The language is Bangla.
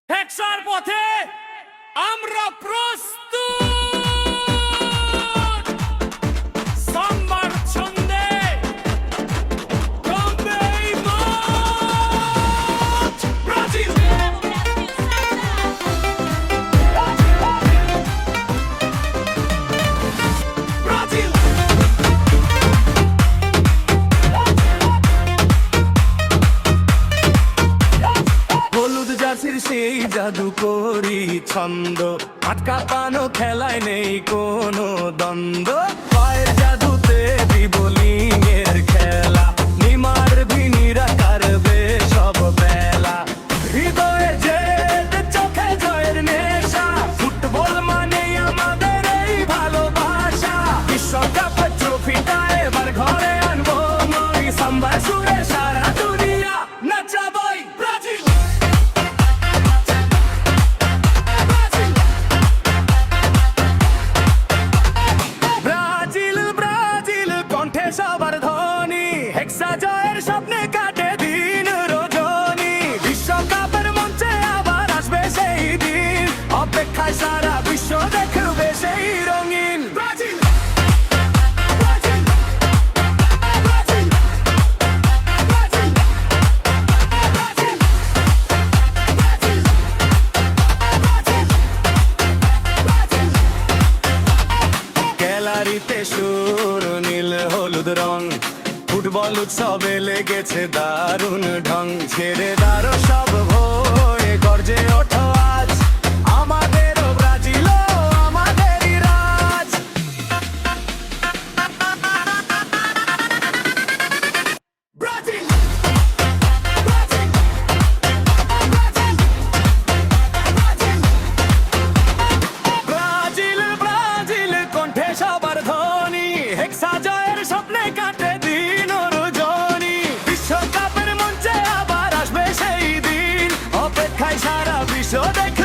হেক্সার পথে আমরা প্রস্তুত। সাম্বার ছন্দে কমবে এই মাঠ। ব্রাজিল ব্রাজিল হলুদ জার্সির সেই জাদু করি ছন্দ, আটকা পানো খেলায় নেই কোনো দ্বন্দ্ব। পায়ের জাদুতে বোলিং এর খেলা, নিমার ভিনিরা কারবে সব বেলা। হৃদয়ে জেদ, চোখে জয়ের নেশা, ফুটবল মানে আমাদের এই ভালোবাসা। বিশ্বকাপ ট্রফিটা এবার ঘরে আনবো মই, সাম্বার সুরে সারা দুনিয়া নাচাবই। ব্রাজিল সবার ধ্বনি, হেক্সা জয়ের স্বপ্নে কাটে দিন রজনী। বিশ্বকাপের মঞ্চে আবার আসবে সেই দিন, অপেক্ষায় সারা বিশ্ব দেখবে সেই রঙিন। Brazil Brazil Brazil Brazil Brazil Brazil Brazil. গ্যালারিতে সুর নীল হলুদ রং, ফুটবল উৎসবে লেগেছে দারুণ ঢং। ছেড়ে দাঁড়ো সব ভয়, গর্জে ওঠো আজ, আমাদেরও ব্রাজিল, আমাদেরই রাজ। Brazil Brazil Brazil Brazil Brazil Brazil কণ্ঠে সবার ধ্বনি, হেক্সা জয়ের স্বপ্নে কাটে দিন রজনী। বিশ্বকাপের মঞ্চে আবার আসবে সেই দিন, অপেক্ষায় সারা বিশ্ব দেখে